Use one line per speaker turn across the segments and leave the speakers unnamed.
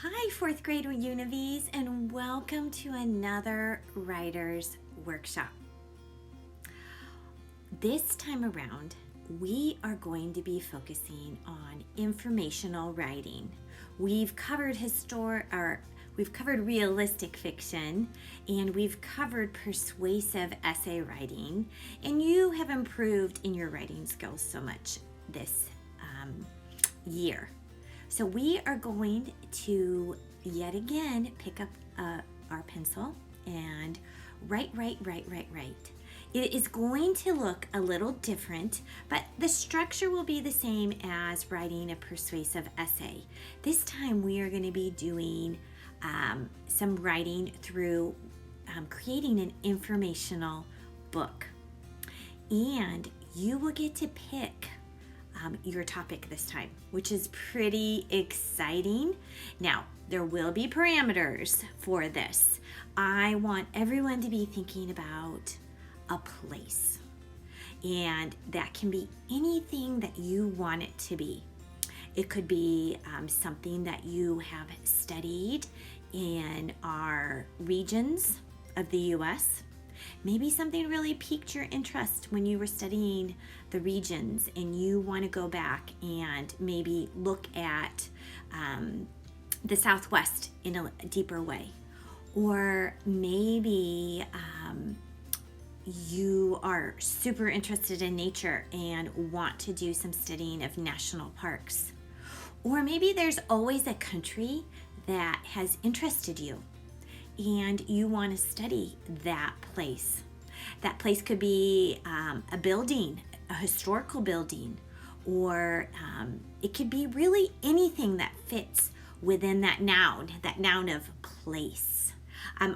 Hi, fourth grade Univies, and welcome to another Writers Workshop. This time around, we are going to be focusing on informational writing. We've covered realistic fiction, and we've covered persuasive essay writing, and you have improved in your writing skills so much this year. So we are going to yet again pick up our pencil and write. It is going to look a little different, but the structure will be the same as writing a persuasive essay. This time we are going to be doing some writing through creating an informational book. And you will get to pick your topic this time, which is pretty exciting. Now, there will be parameters for this. I want everyone to be thinking about a place, and that can be anything that you want it to be. It could be something that you have studied in our regions of the U.S. Maybe something really piqued your interest when you were studying the regions and you want to go back and maybe look at the Southwest in a deeper way. Or maybe you are super interested in nature and want to do some studying of national parks. Or maybe there's always a country that has interested you and you want to study that place. That place could be a building, a historical building, or it could be really anything that fits within that noun of place. I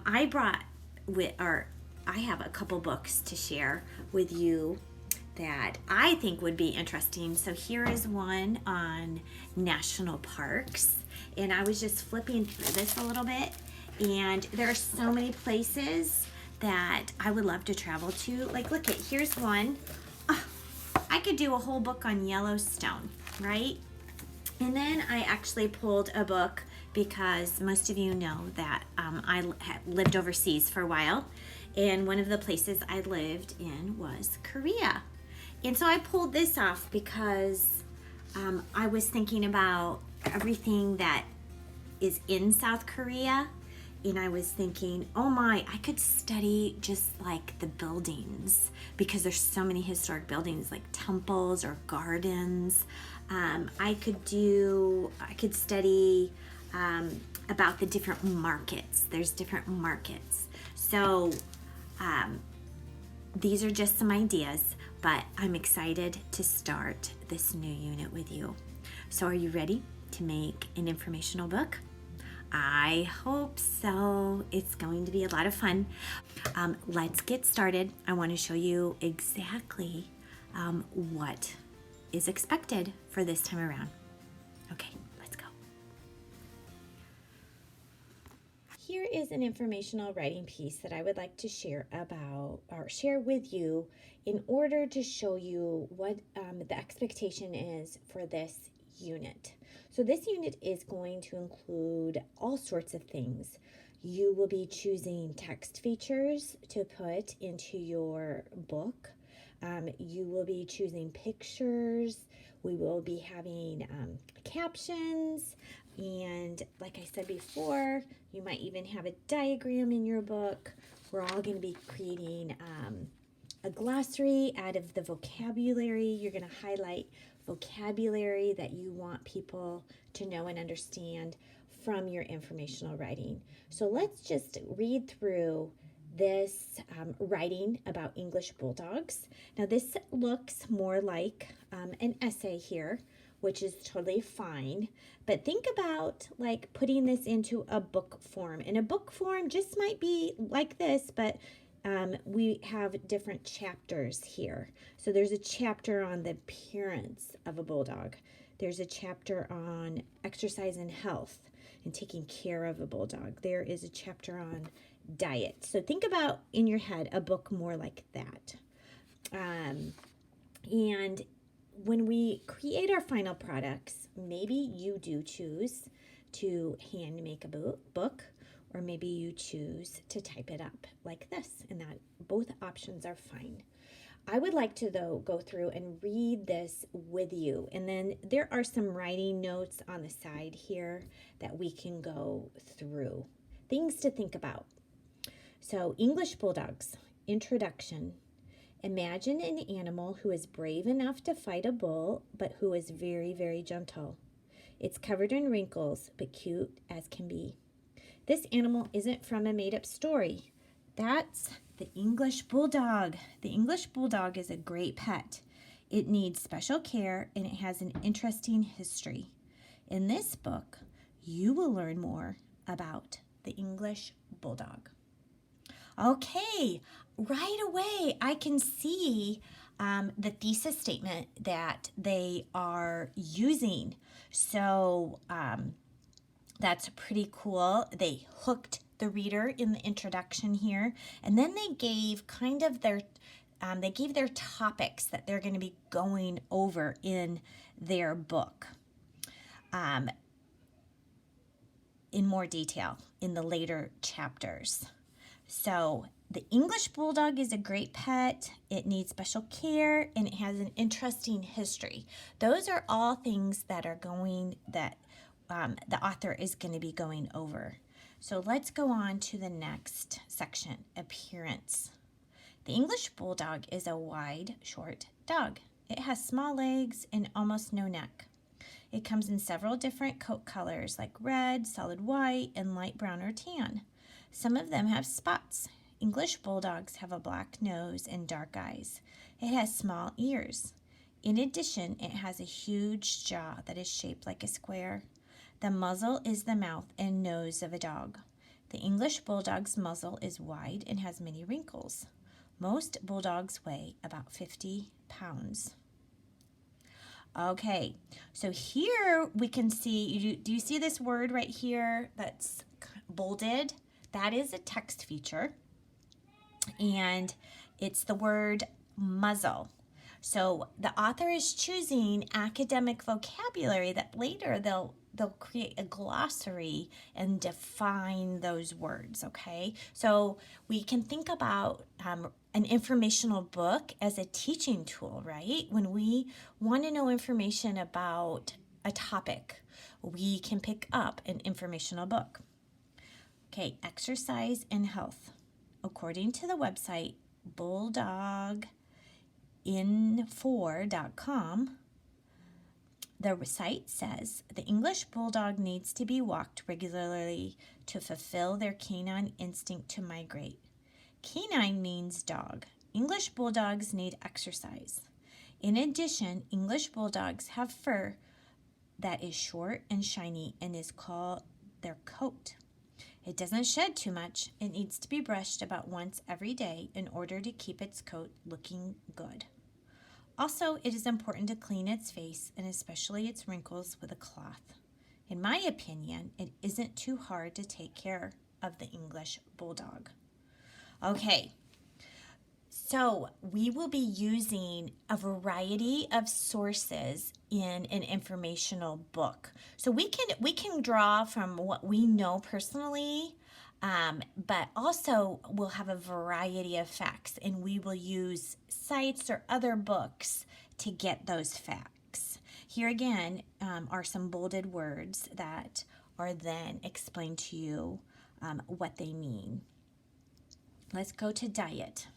have a couple books to share with you that I think would be interesting. So here is one on national parks, and I was just flipping through this a little bit. And there are so many places that I would love to travel to. Like, look at, here's one. I could do a whole book on Yellowstone, right? And then I actually pulled a book because most of you know that I lived overseas for a while. And one of the places I lived in was Korea. And so I pulled this off because I was thinking about everything that is in South Korea. And I was thinking, oh my, I could study just like the buildings because there's so many historic buildings like temples or gardens. I could study about the different markets. There's different markets. So these are just some ideas, but I'm excited to start this new unit with you. So are you ready to make an informational book? I hope so. It's going to be a lot of fun. Let's get started. I want to show you exactly what is expected for this time around. Okay, let's go. Here is an informational writing piece that I would like to share with you in order to show you what the expectation is for this unit. So this unit is going to include all sorts of things. You will be choosing text features to put into your book. You will be choosing pictures. We will be having captions. And like I said before, you might even have a diagram in your book. We're all going to be creating a glossary out of the vocabulary. You're going to highlight vocabulary that you want people to know and understand from your informational writing. So let's just read through this writing about English bulldogs. Now this looks more like an essay here, which is totally fine. But think about like putting this into a book form. And a book form just might be like this, but we have different chapters here. So there's a chapter on the appearance of a bulldog. There's a chapter on exercise and health and taking care of a bulldog. There is a chapter on diet. So think about in your head a book more like that. And when we create our final products, maybe you do choose to hand make a book, or maybe you choose to type it up like this, and that both options are fine. I would like to, though, go through and read this with you, and then there are some writing notes on the side here that we can go through. Things to think about. So, English Bulldogs, introduction. Imagine an animal who is brave enough to fight a bull, but who is very, very gentle. It's covered in wrinkles, but cute as can be. This animal isn't from a made-up story. That's the English Bulldog. The English Bulldog is a great pet. It needs special care, and it has an interesting history. In this book, you will learn more about the English Bulldog. Okay, right away I can see the thesis statement that they are using. So that's pretty cool. They hooked the reader in the introduction here, and then they gave kind of their topics that they're going to be going over in their book in more detail in the later chapters. So the English Bulldog is a great pet. It needs special care, and it has an interesting history. Those are all things that are the author is going to be going over. So let's go on to the next section, appearance. The English Bulldog is a wide, short dog. It has small legs and almost no neck. It comes in several different coat colors like red, solid white, and light brown or tan. Some of them have spots. English Bulldogs have a black nose and dark eyes. It has small ears. In addition, it has a huge jaw that is shaped like a square. The muzzle is the mouth and nose of a dog. The English Bulldog's muzzle is wide and has many wrinkles. Most bulldogs weigh about 50 pounds. Okay, so here we can see, do you see this word right here that's bolded? That is a text feature, and it's the word muzzle. So the author is choosing academic vocabulary that later they'll create a glossary and define those words, okay? So we can think about an informational book as a teaching tool, right? When we want to know information about a topic, we can pick up an informational book. Exercise and health. According to the website bulldoginfor.com, the site says the English Bulldog needs to be walked regularly to fulfill their canine instinct to migrate. Canine means dog. English Bulldogs need exercise. In addition, English Bulldogs have fur that is short and shiny and is called their coat. It doesn't shed too much. It needs to be brushed about once every day in order to keep its coat looking good. Also, it is important to clean its face and especially its wrinkles with a cloth. In my opinion, it isn't too hard to take care of the English Bulldog. Okay, so we will be using a variety of sources in an informational book. So we can draw from what we know personally, but also we'll have a variety of facts, and we will use sites or other books to get those facts. Here again are some bolded words that are then explained to you what they mean. Let's go to diet.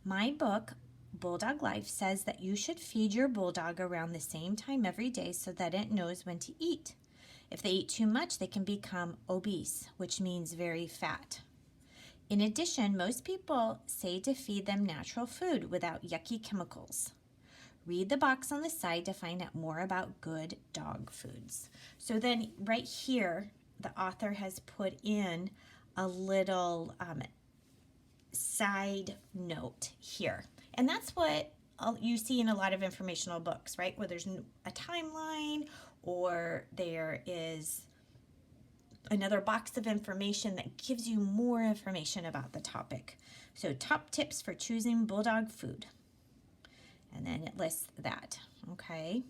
My book, Bulldog Life, says that you should feed your bulldog around the same time every day so that it knows when to eat. If they eat too much, they can become obese, which means very fat. In addition, most people say to feed them natural food without yucky chemicals. Read the box on the side to find out more about good dog foods. So then right here, the author has put in a little side note here. And that's what you see in a lot of informational books, right? Where there's a timeline or there is another box of information that gives you more information about the topic. So top tips for choosing bulldog food. And then it lists that, okay?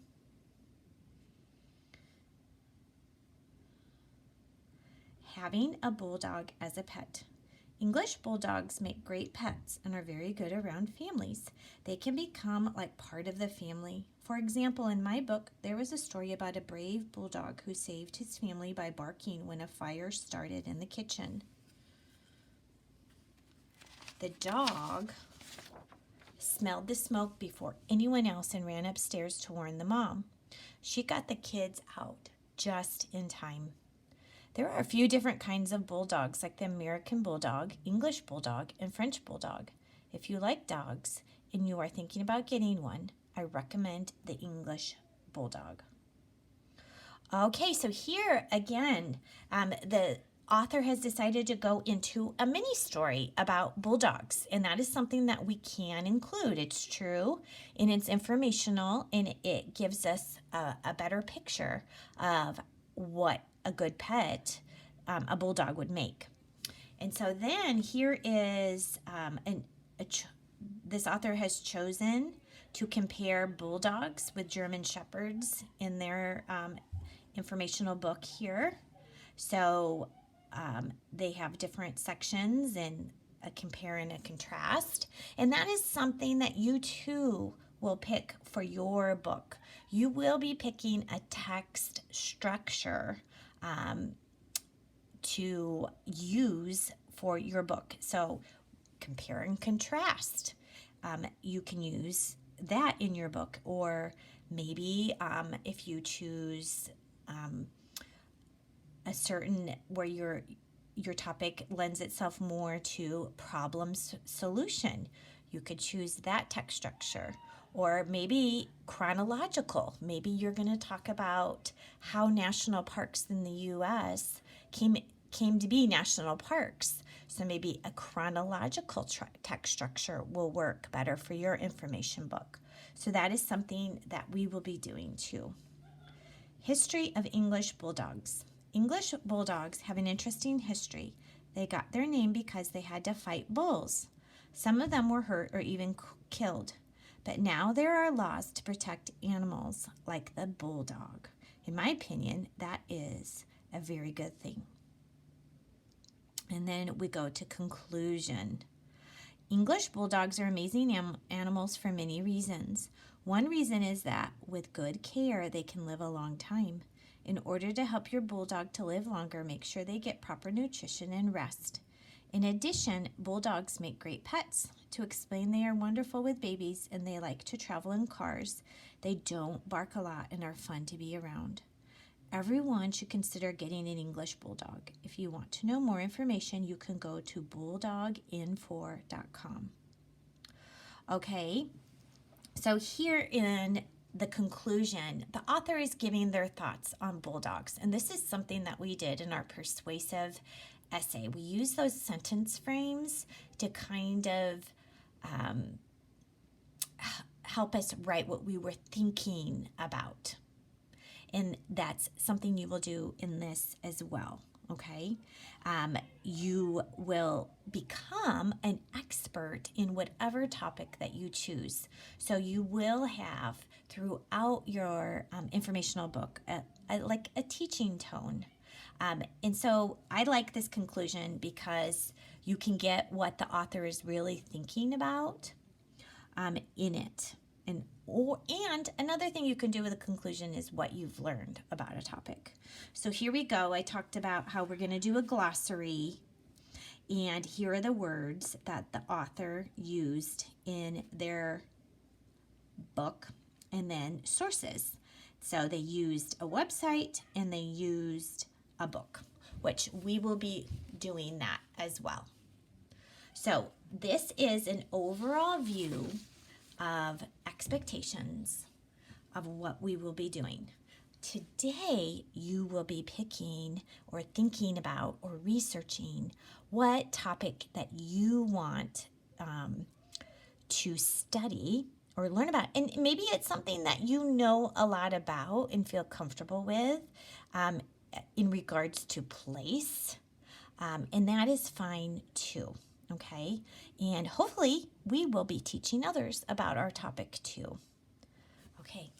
having a bulldog as a pet. English bulldogs make great pets and are very good around families. They can become like part of the family. For example, in my book, there was a story about a brave bulldog who saved his family by barking when a fire started in the kitchen. The dog smelled the smoke before anyone else and ran upstairs to warn the mom. She got the kids out just in time. There are a few different kinds of bulldogs, like the American Bulldog, English Bulldog, and French Bulldog. If you like dogs and you are thinking about getting one, I recommend the English Bulldog. Okay, so here again, the author has decided to go into a mini story about bulldogs, and that is something that we can include. It's true and it's informational, and it gives us a better picture of what a good pet a bulldog would make. And so then here is this author has chosen to compare bulldogs with German shepherds in their informational book here. So they have different sections and a compare and a contrast. And that is something that you too will pick for your book. You will be picking a text structure to use for your book. So compare and contrast. You can use that in your book, or maybe if you choose a certain where your topic lends itself more to problem solution, you could choose that text structure. Or maybe chronological. Maybe you're going to talk about how national parks in the U.S. came to be national parks. So maybe a chronological text structure will work better for your information book. So that is something that we will be doing too. History of English Bulldogs. English bulldogs have an interesting history. They got their name because they had to fight bulls. Some of them were hurt or even killed. But now there are laws to protect animals like the bulldog. In my opinion, that is a very good thing. And then we go to conclusion. English bulldogs are amazing animals for many reasons. One reason is that with good care, they can live a long time. In order to help your bulldog to live longer, make sure they get proper nutrition and rest. In addition, bulldogs make great pets. To explain, they are wonderful with babies and they like to travel in cars. They don't bark a lot and are fun to be around. Everyone should consider getting an English bulldog. If you want to know more information, you can go to bulldoginfor.com. Okay, so here in the conclusion, the author is giving their thoughts on bulldogs. And this is something that we did in our persuasive essay. We use those sentence frames to kind of help us write what we were thinking about. And that's something you will do in this as well, okay? You will become an expert in whatever topic that you choose. So you will have throughout your informational book like a teaching tone. And so I like this conclusion because you can get what the author is really thinking about in it. And another thing you can do with a conclusion is what you've learned about a topic. So here we go. I talked about how we're going to do a glossary. And here are the words that the author used in their book, and then sources. So they used a website and they used a book, which we will be doing that as well. So this is an overall view of expectations of what we will be doing. Today, you will be picking or thinking about or researching what topic that you want to study or learn about. And maybe it's something that you know a lot about and feel comfortable with in regards to place. And that is fine too. Okay, and hopefully we will be teaching others about our topic too. Okay,